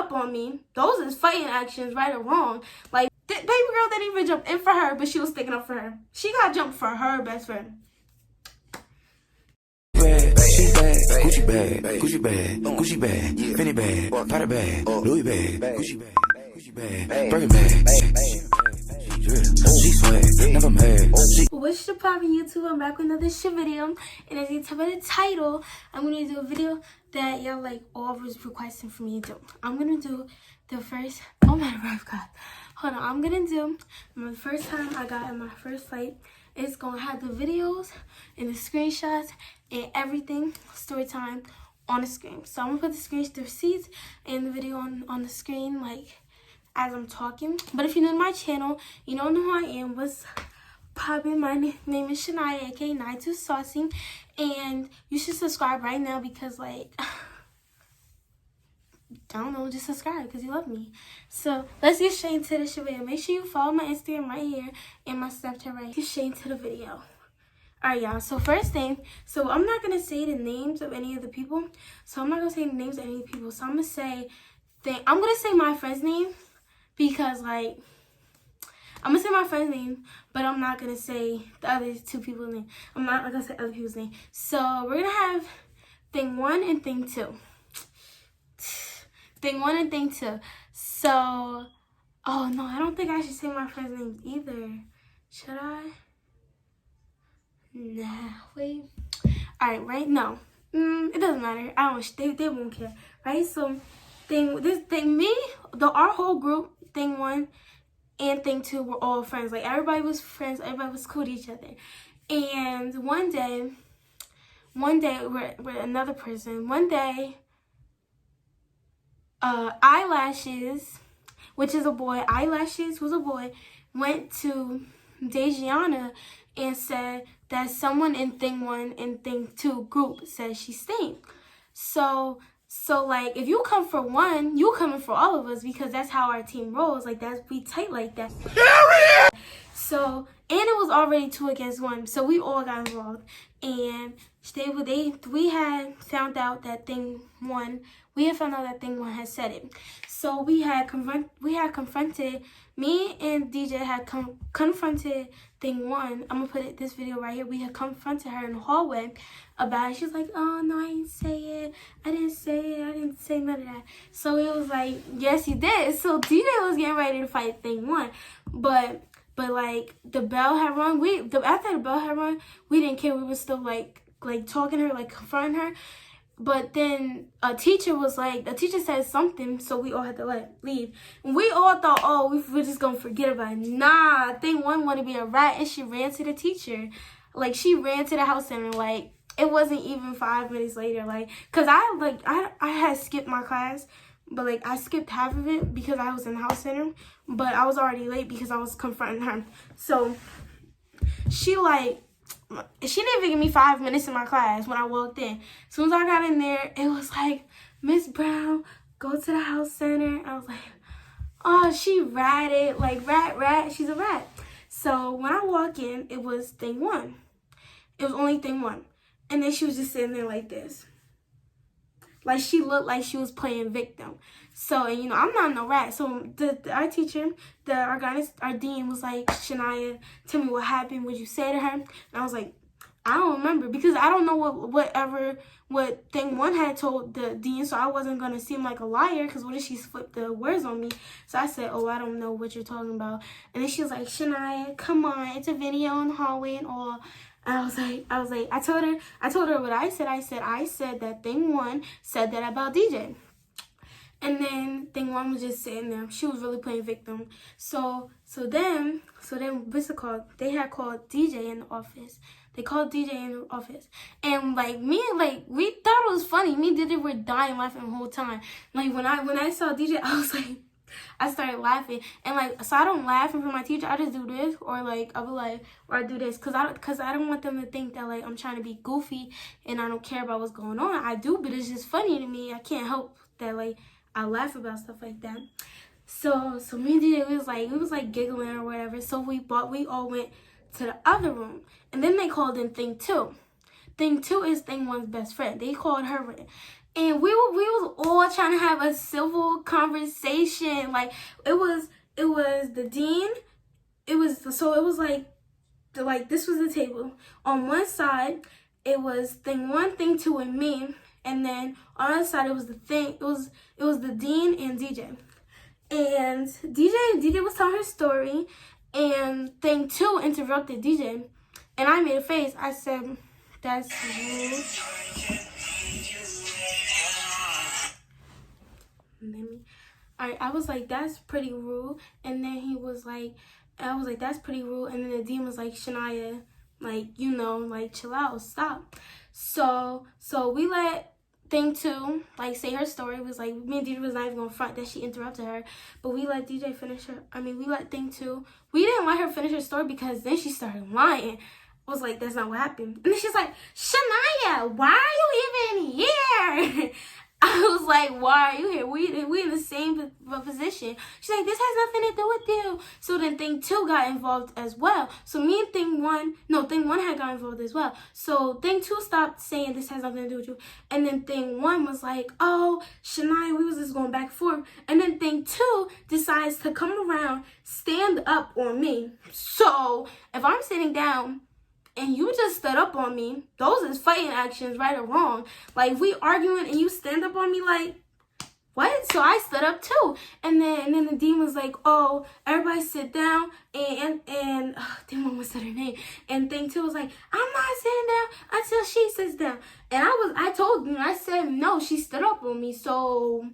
up on me. Those is fighting actions, right or wrong. Like, baby girl didn't even jump in for her, but she was sticking up for her. She got jumped for her best friend. She bad, Gucci bag, Gucci bag, Gucci bag, Fendi bag, Prada bag, Louis bag, Gucci bag, Gucci bag, Birkin bag. She swag, never mad. What's the problem, YouTube? I'm back with another shit video, and as you can tell by the title, I'm gonna do a video that y'all like all was requesting for me to do. I'm gonna do the first. Oh my God, hold on. I'm gonna do my first time I got in my first fight. It's gonna have the videos and the screenshots and everything, story time on the screen. So I'm gonna put the receipts and the video on the screen, like as I'm talking. But if you're new to my channel, you don't know who I am. What's poppin'? My name is Shania, aka 92 Saucy, and you should subscribe right now because, like, I don't know, just subscribe because you love me. So let's get straight into this video. Make sure you follow my Instagram right here and my Snapchat right here. Get straight into the video. Alright, y'all. So first thing, so I'm not gonna say the names of any of the people. So I'm not gonna say the names of any people. So I'm gonna say my friend's name because, like, I'm gonna say my friend's name, but I'm not gonna say the other two people's name. I'm not gonna say other people's name. So we're gonna have thing 1 and thing 2. Thing 1 and thing 2. So, oh no, I don't think I should say my friend's name either. Should I? Nah, wait. Alright, right? No. It doesn't matter. I don't. They won't care, right? So, our whole group, thing 1 and thing 2 were all friends. Like, everybody was friends. Everybody was cool to each other. And one day, we're another person. One day, Eyelashes, which is a boy, Eyelashes was a boy, went to Dejiana and said that someone in thing 1 and thing 2 group said she stink. So like, if you come for one, you coming for all of us because that's how our team rolls. Like, we tight like that. So, and it was already 2 against 1, so we all got involved. And we had found out that thing 1 had said it. So we had confronted, me and DJ had confronted thing 1. I'm gonna put this video right here. We had confronted her in the hallway about it. She's like, oh no, I didn't say it. I didn't say none of that. So it was like, yes, you did. So DJ was getting ready to fight thing 1, but like, the bell had rung. After the bell had rung, we didn't care. We were still like talking to her, like confronting her. But then a teacher said something, so we all had to leave. And we all thought, oh, we were just gonna forget about it. Nah, thing 1 wanted to be a rat, and she ran to the teacher. Like, she ran to the house center. Like, it wasn't even 5 minutes later. Like, cause I had skipped my class. But, like, I skipped half of it because I was in the house center. But I was already late because I was confronting her. So, she didn't even give me 5 minutes in my class when I walked in. As soon as I got in there, it was like, Miss Brown, go to the house center. I was like, oh, she ratted. Like, rat, she's a rat. So, when I walk in, it was thing 1. It was only thing 1. And then she was just sitting there like this. Like, she looked like she was playing victim. So, and, you know, I'm not no rat. So, our teacher, our dean was like, Shania, tell me what happened. What'd you say to her? And I was like, I don't remember. Because I don't know what thing 1 had told the dean. So, I wasn't going to seem like a liar. Because what if she flipped the words on me? So, I said, oh, I don't know what you're talking about. And then she was like, Shania, come on. It's a video in the hallway and all. And I was like, I told her what I said. I said that thing 1 said that about DJ. And then thing 1 was just sitting there. She was really playing victim. So then what's it called? They had called DJ in the office. They called DJ in the office. And like, we thought it was funny. Me and DJ were dying laughing the whole time. Like, when I saw DJ, I was like, I started laughing. And like, so I don't laugh in front of my teacher. I just do this, or like I do this, cause I don't want them to think that, like, I'm trying to be goofy and I don't care about what's going on. I do, but it's just funny to me. I can't help that, like, I laugh about stuff like that. So me and DJ, we was like giggling or whatever. So we all went to the other room, and then they called in thing 2. Thing 2 is thing 1's best friend. They called her in. and we was all trying to have a civil conversation. Like it was the dean. It was like this was the table. On one side, it was thing 1, thing 2, and me, and then on the other side it was the dean and DJ. And DJ was telling her story, and thing 2 interrupted DJ, and I made a face. I said, "That's rude." Alright, I was like, "That's pretty rude," and then I was like, "That's pretty rude," and then the dean was like, "Shania, like, like, chill out, stop." So we let thing 2, like, say her story. It was like, me and DJ was not even gonna front that she interrupted her, but we let DJ finish her. We let thing 2. We didn't let her finish her story because then she started lying. I was like, that's not what happened. And then she's like, "Shania, why are you even here?" I was like, "Why are you here? We in the same position." She's like, "This has nothing to do with you." So then thing 2 got involved as well. So me and thing 1 had got involved as well. So thing 2 stopped saying this has nothing to do with you. And then thing 1 was like, "Oh, Shania, we was just going back and forth." And then thing 2 decides to come around, stand up on me. So if I'm sitting down and you just stood up on me, those is fighting actions, right or wrong. Like, we arguing and you stand up on me, like, what? So I stood up too. And then the dean was like, "Oh, everybody sit down," and damn, I almost said her name. And thing 2 was like, "I'm not sitting down until she sits down." And I told you, I said, "No, she stood up on me." So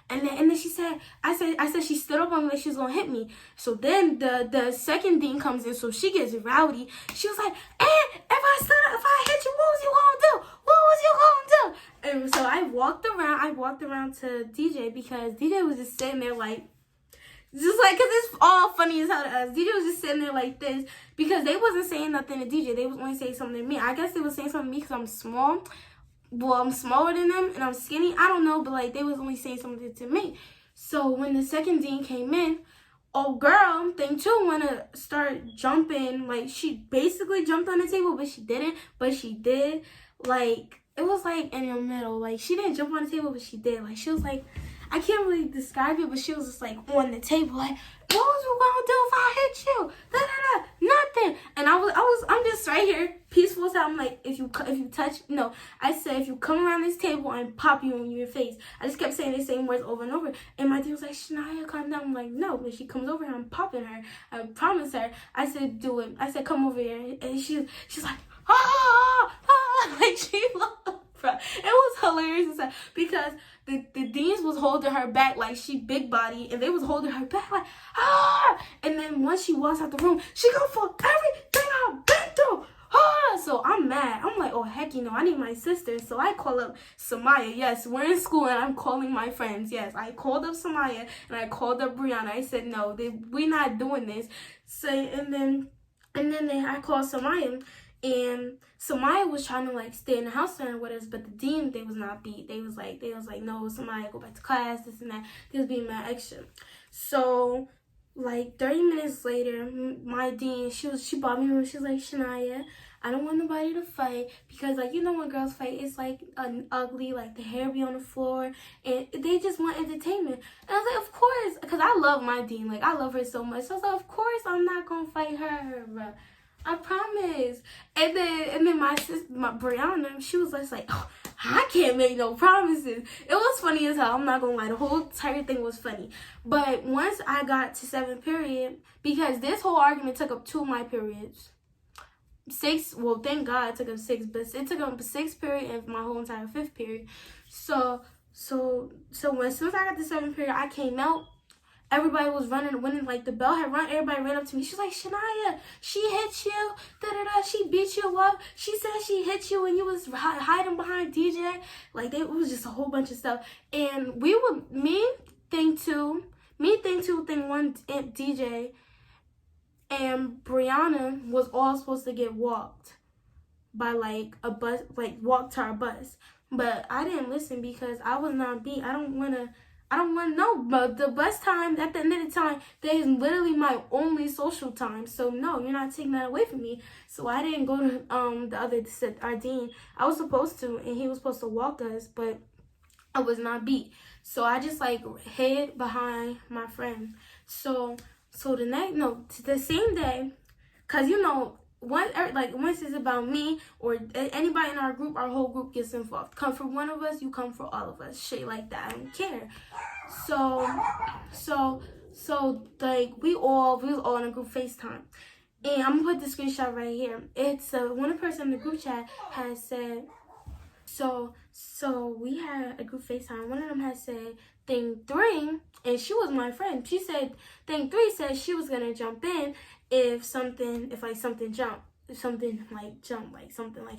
and then she said, I said she stood up on me like she was gonna hit me. So then the second dean comes in, so she gets rowdy. She was like, "If I hit you, what was you gonna do? What was you gonna do?" And so I walked around to DJ, because DJ was just sitting there like, cause it's all funny as hell to us. DJ was just sitting there like this, because they wasn't saying nothing to DJ. They was only saying something to me. I guess they was saying something to me because I'm small. Well, I'm smaller than them and I'm skinny. I don't know, but like they was only saying something to me. So when the second dean came in, oh girl, thing 2 wanna start jumping. Like, she basically jumped on the table, but she didn't. But she did. Like, it was like in the middle. Like, she didn't jump on the table, but she did. Like, she was like, I can't really describe it, but she was just like on the table, like, "What was you gonna do if I hit you? Da da da, nothing." And I'm just right here, peaceful. So I'm like, if you touch, no, I said, "If you come around this table, I'm pop you in your face." I just kept saying the same words over and over. And my dude was like, "Shania, calm down." I'm like, "No." When she comes over here, I'm popping her. I promise her. I said, "Do it." I said, "Come over here." And she's like, like she loved. It was hilarious because the deans was holding her back like she big body, and they was holding her back like, "Ah!" And then once she walks out the room, she go for everything I've been through. Ah! So I'm mad. I'm like, "Oh heck, I need my sister." So I call up Samaya. Yes, we're in school and I'm calling my friends. Yes, I called up Samaya and I called up Brianna. I said, "No, we're not doing this." So and then I called Samaya. And Samaya was trying to like stay in the house center with us, but the dean, they was not beat. They was like, "No, Samaya, go back to class," this and that. They was being mad extra. So like 30 minutes later, my dean, she brought me over. She was like, "Shania, I don't want nobody to fight, because like, when girls fight, it's like ugly, like the hair be on the floor, and they just want entertainment." And I was like, "Of course," because I love my dean, like I love her so much. So I was like, "Of course I'm not gonna fight her, bro. I promise." And then my sister, my Brianna, she was just like, "Oh, I can't make no promises." It was funny as hell. I'm not gonna lie. The whole entire thing was funny. But once I got to 7th period, because this whole argument took up 2 of my periods. 6, well, thank God it took up 6, but it took up 6th period and my whole entire 5th period. So as soon as I got to 7th period, I came out. Everybody was running, when like the bell had run, everybody ran up to me. She's like, "Shania, she hit you, da-da-da, she beat you up. She said she hit you when you was hiding behind DJ." Like, it was just a whole bunch of stuff. And me, thing 2, thing 1, and DJ, and Brianna was all supposed to get walked by like a bus, like walked to our bus. But I didn't listen because I was not beat. I don't want to know, but the bus time, at the end of the time, that is literally my only social time. So no, you're not taking that away from me. So I didn't go to our dean. I was supposed to, and he was supposed to walk us, but I was not beat. So I just like hid behind my friend. So the same day, cause once it's about me or anybody in our group, our whole group gets involved. Come for one of us, you come for all of us. Shit like that. I don't care. So like we was all in a group FaceTime. And I'm gonna put the screenshot right here. It's one person in the group chat has said, so we had a group FaceTime. One of them had said thing 3, and she was my friend. She said thing 3 said she was gonna jump in if something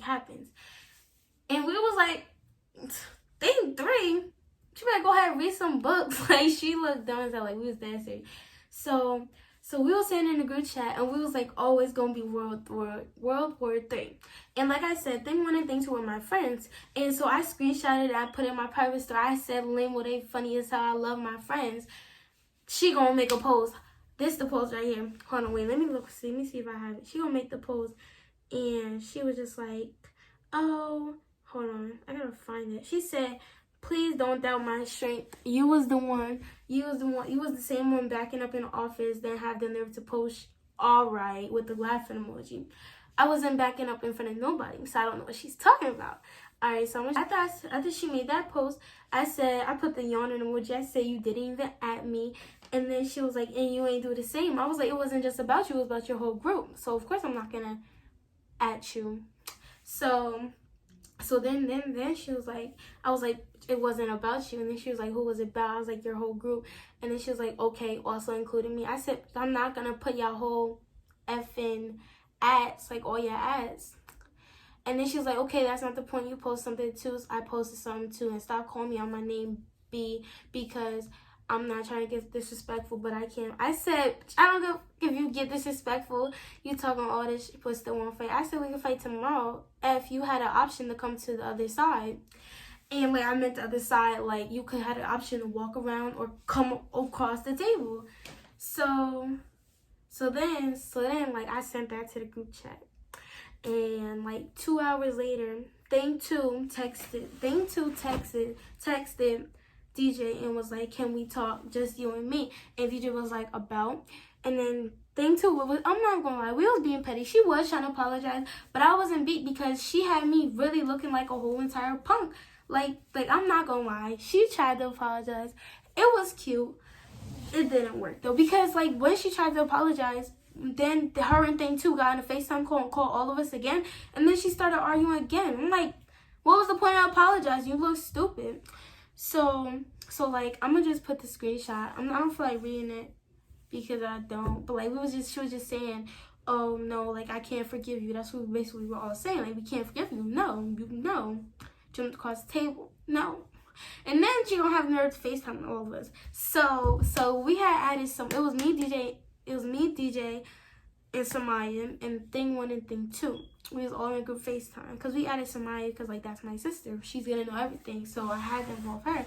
happens. And we was like, thing 3, she better go ahead and read some books. Like, she looked dumb as hell. Like, we was that serious. So we were sitting in the group chat, and we was like, oh, it's gonna be World War III. And like I said, thing 1 and thing 2 were my friends. And so I screenshotted it, I put it in my private story. I said, Lynn, well, they funny as hell. I love my friends. She gonna make a post. This the post right here. Hold on, wait, let me see if I have it. She gonna make the post. And she was just like, oh, hold on, I gotta find it. She said, please don't doubt my strength. You was the same one backing up in the office, then have the nerve to post all right with the laughing emoji. I wasn't backing up in front of nobody, so I don't know what she's talking about. All right, so after she made that post, I put the yawning emoji. I said, you didn't even at me. And then she was like, and you ain't do the same. I was like, it wasn't just about you, it was about your whole group. So of course I'm not gonna at you. So then she was like, I was like, it wasn't about you. And then she was like, who was it about? I was like, your whole group. And then she was like, okay, also including me. I said, I'm not gonna put y'all whole effing ads, like all your ads. And then she was like, okay, that's not the point. You post something too. So I posted something too. And stop calling me on my name B, because I'm not trying to get disrespectful, but I can't. I said, I don't know if you get disrespectful. You talking all this, but still want to fight. I said, we can fight tomorrow if you had an option to come to the other side. And like, I meant the other side, like you could have an option to walk around or come across the table. So then like I sent that to the group chat. And like 2 hours later, thing two texted DJ and was like, can we talk, just you and me? And DJ was like, about? And then thing two, I'm not gonna lie, we was being petty. She was trying to apologize, but I wasn't beat because she had me really looking like a whole entire punk. Like I'm not gonna lie, she tried to apologize. It was cute. It didn't work though, because like when she tried to apologize, then her and thing two got on a FaceTime call and called all of us again, and then she started arguing again. I'm like, what was the point of apologizing? You look stupid. So like, I'm gonna just put the screenshot. I don't feel like reading it because I don't. But like, she was just saying, oh no, like I can't forgive you. That's what we basically were all saying. Like, we can't forgive you. No. Jumped across the table. No. And then she gonna have nerve to FaceTime all of us. So we had added some. It was me, DJ, and Samaya, and thing 1 and thing 2. We was all in a group FaceTime because we added Samaya because like that's my sister. She's gonna know everything, so I had to involve her.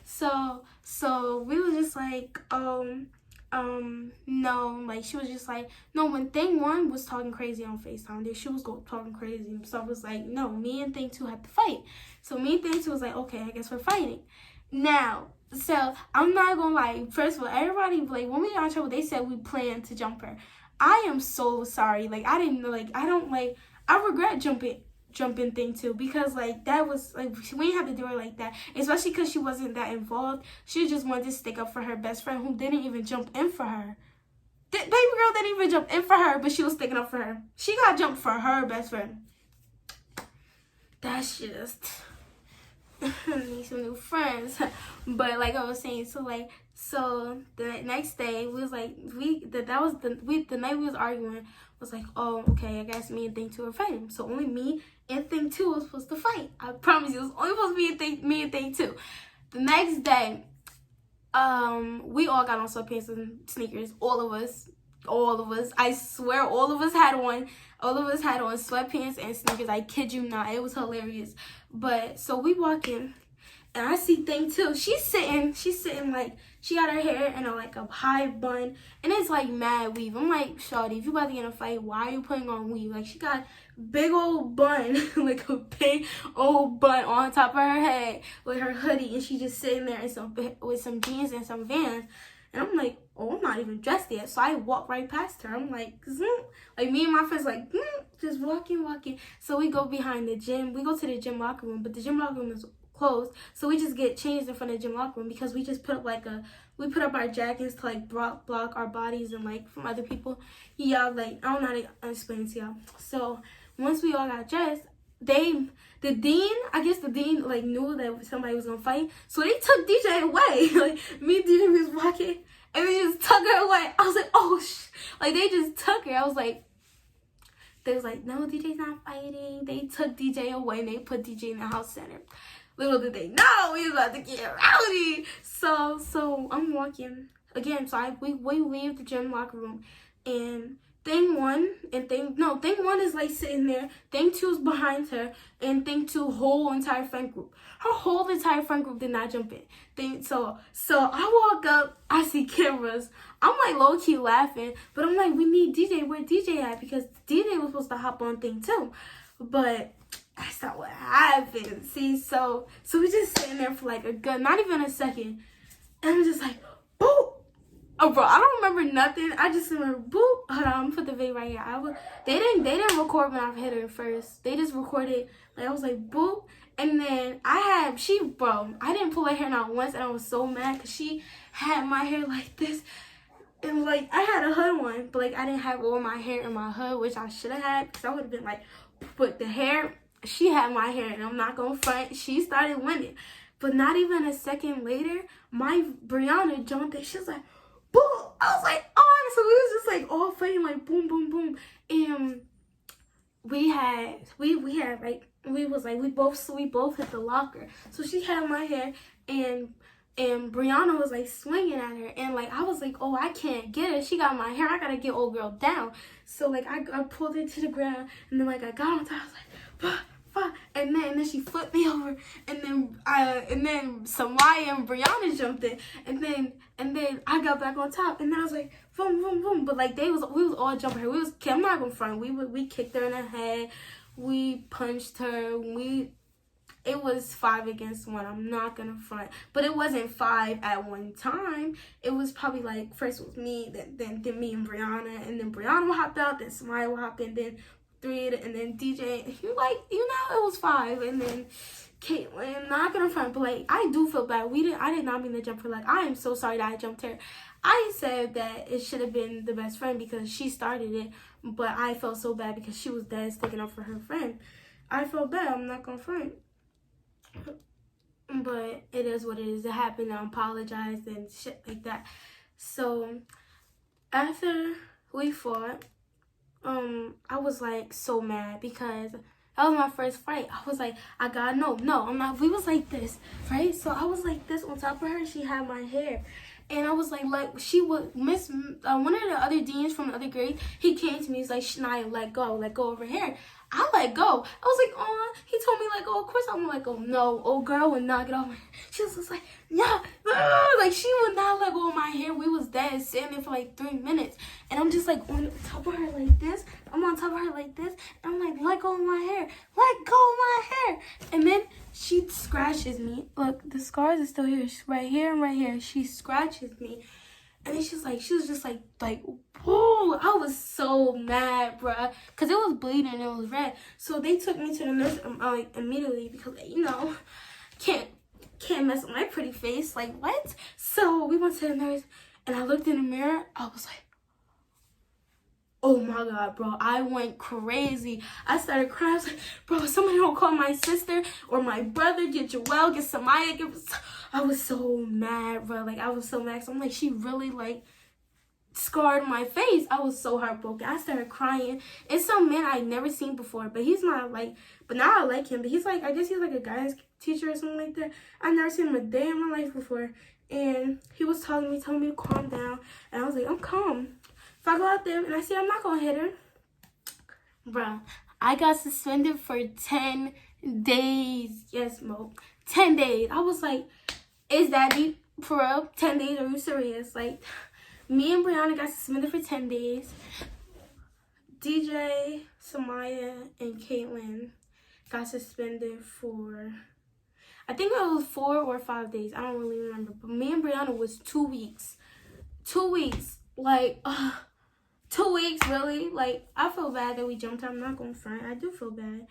So we was just like, no, like she was just like, no, when thing 1 was talking crazy on FaceTime, then she was talking crazy. So I was like, no, me and thing 2 had to fight. So me and thing 2 was like, okay, I guess we're fighting. Now, so I'm not gonna lie, first of all, everybody, like when we got in trouble, they said we planned to jump her. I am so sorry. Like I didn't know, like I regret jumping thing 2 because like that was like we didn't have to do her like that, especially because she wasn't that involved. She just wanted to stick up for her best friend who didn't even jump in for her. The baby girl didn't even jump in for her, but she was sticking up for her. She got jumped for her best friend. That's just need some new friends. But like I was saying, so the next day we was like the night we was arguing was like, oh okay, I guess me and thing 2 are fighting. So only me and thing 2 was supposed to fight. I promise you, it was only supposed to be me and thing 2. The next day, we all got on sweatpants and sneakers. All of us. I swear, all of us had on sweatpants and sneakers. I kid you not. It was hilarious. But so we walk in, and I see thing 2. She's sitting like She got her hair in like a high bun, and it's like mad weave. I'm like, shawty, if you about to get in a fight, why are you putting on weave? Like, she got big old bun, like a big old bun on top of her head with her hoodie, and she just sitting there in with some jeans and some Vans. And I'm like, oh, I'm not even dressed yet. So I walk right past her. I'm like, zoom. Like, me and my friends like, just walking. So we go behind the gym. We go to the gym locker room, but the gym locker room is closed. So we just get changed in front of the gym locker room because we just put up we put up our jackets to like block our bodies and like from other people. Yeah, like, I don't know how to explain it to y'all. So once we all got dressed, the dean like knew that somebody was gonna fight, so they took DJ away. Like, me and DJ was walking and they just took her away. I was like, oh like, they just took her. I was like, they was like, no, DJ's not fighting. They took DJ away and they put DJ in the house center. Little did they know we was about to get rowdy. So I'm walking again. So we leave the gym locker room, and thing one is like sitting there. Thing two is behind her, and thing two whole entire friend group. Her whole entire friend group did not jump in. So I walk up, I see cameras. I'm like low key laughing, but I'm like, we need DJ. Where DJ at? Because DJ was supposed to hop on thing two, but that's not what happened. See, so we just sitting there for like a good, not even a second, and I'm just like, boop. Oh, bro, I don't remember nothing. I just remember, boop. Hold on, I'm gonna put the video right here. They didn't record when I hit her first. They just recorded, like, I was like, boop. And then I didn't pull her hair not once, and I was so mad because she had my hair like this. And, like, I had a hood on, but, like, I didn't have all my hair in my hood, which I should have had, because I would have been, like, but the hair, she had my hair, and I'm not gonna front. She started winning. But not even a second later, my Brianna jumped in. She was like, boom. I was like, oh. So we was just, like, all fighting, like, boom, boom, boom. And we both hit the locker. So she had my hair, and Brianna was like swinging at her, and like I was like, oh, I can't get her. She got my hair. I gotta get old girl down. So like I pulled it to the ground, and then like I got on top. I was like, fuck. And then she flipped me over, and then Samaya and Brianna jumped in, and then I got back on top, and then I was like, boom, boom, boom. But like we was all jumping her. I'm not gonna front. We kicked her in the head. We punched her. It was 5 against 1. I'm not gonna front, but it wasn't 5 at one time. It was probably like first it was me, then me and Brianna, and then Brianna would hop out, then Samaya would hop in, then 3, and then DJ. It was 5, and then Caitlin. Not gonna front, but like I do feel bad. I did not mean to jump her. Like, I am so sorry that I jumped her. I said that it should have been the best friend because she started it, but I felt so bad because she was dead sticking up for her friend. I felt bad. I'm not gonna front. But it is what it is. It happened. I apologized and shit like that. So after we fought, I was like so mad because that was my first fight. I was like, I gotta no, I'm not. We was like this, right? So I was like this on top of her. She had my hair. And I was like she would one of the other deans from the other grade, he came to me, he's like, Shania, let go over here. I let go. I was like, oh, he told me let go. Of course I'm like, oh no, old girl would not get off my hair. She was just like, yeah, like she would not let go of my hair. We was dead sitting there for like 3 minutes, and I'm just like on top of her like this. I'm on top of her like this, and I'm like, let go of my hair, let go of my hair. And then she scratches me. Look, the scars are still here, right here and right here. She scratches me, and then she was just like, whoa. I was so mad, bruh, because it was bleeding and it was red. So they took me to the nurse immediately because, can't mess with my pretty face. Like, what? So we went to the nurse, and I looked in the mirror. I was like, oh my God, bro. I went crazy. I started crying. I was like, bro, somebody don't call my sister or my brother. Get Joelle, get Samaya. I was so mad, bro. Like, I was so mad. So I'm like, she really, like, scarred my face. I was so heartbroken. I started crying. It's some man I'd never seen before, but he's not like, but now I like him. But he's like, I guess he's like a guidance teacher or something like that. I've never seen him a day in my life before. And he was telling me to calm down. And I was like, I'm calm. If I go out there and I see I'm not gonna hit her, bro, I got suspended for 10 days. Yes, Mo, 10 days. I was like, is that deep? For real? 10 days? Are you serious? Like, me and Brianna got suspended for 10 days. DJ, Samaya, and Caitlin got suspended for, I think it was 4 or 5 days. I don't really remember. But me and Brianna was 2 weeks. 2 weeks. Like, 2 weeks, really? Like, I feel bad that we jumped out. I'm not going to front. I do feel bad.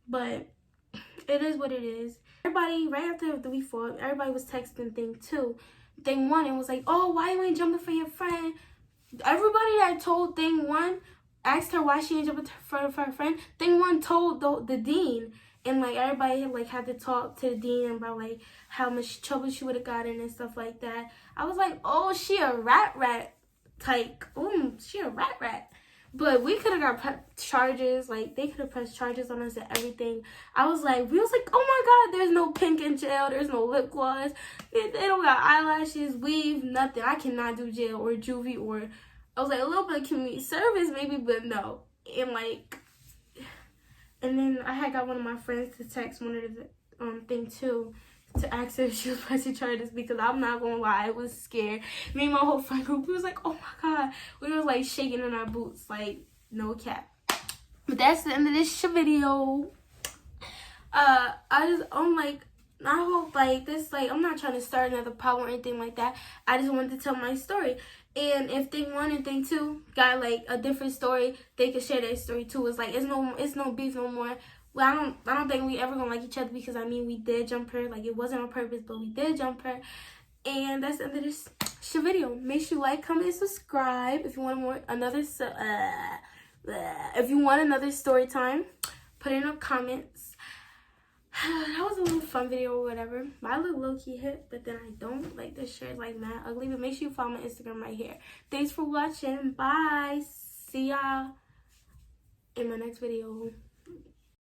But it is what it is. Everybody, right after the week 4, everybody was texting thing 2. Thing 1, and was like, oh, why you ain't jumping for your friend? Everybody that told thing 1 asked her why she ain't jumping for her friend. Thing 1 told the dean. And, like, everybody, like, had to talk to the dean about, like, how much trouble she would have gotten and stuff like that. I was like, oh, she a rat type. She a rat. But we could have got charges. Like, they could have pressed charges on us and everything. We was like, oh my God, there's no pink in jail. There's no lip gloss. They don't got eyelashes, weave, nothing. I cannot do jail or juvie or, I was like, a little bit of community service maybe, but no. And, like, and then I had got one of my friends to text one of the thing too, to ask her if she was pressing charges, because I'm not gonna lie, I was scared. Me and my whole friend group, we was like, oh my God. We was like shaking in our boots, like, no cap. But that's the end of this video. I hope, like, this, like, I'm not trying to start another problem or anything like that. I just wanted to tell my story. And if thing 1 and thing 2 got, like, a different story, they could share their story too. It's like, it's no beef no more. Well, I don't think we ever gonna like each other, because, I mean, we did jump her. Like, it wasn't on purpose, but we did jump her. And that's the end of this video. Make sure you like, comment, and subscribe. If you want if you want another story time, put it in the comments. That was a little fun video or whatever. I look low-key hip, but then I don't. Like, this shirt is like mad ugly. But make sure you follow my Instagram right here. Thanks for watching. Bye. See y'all in my next video.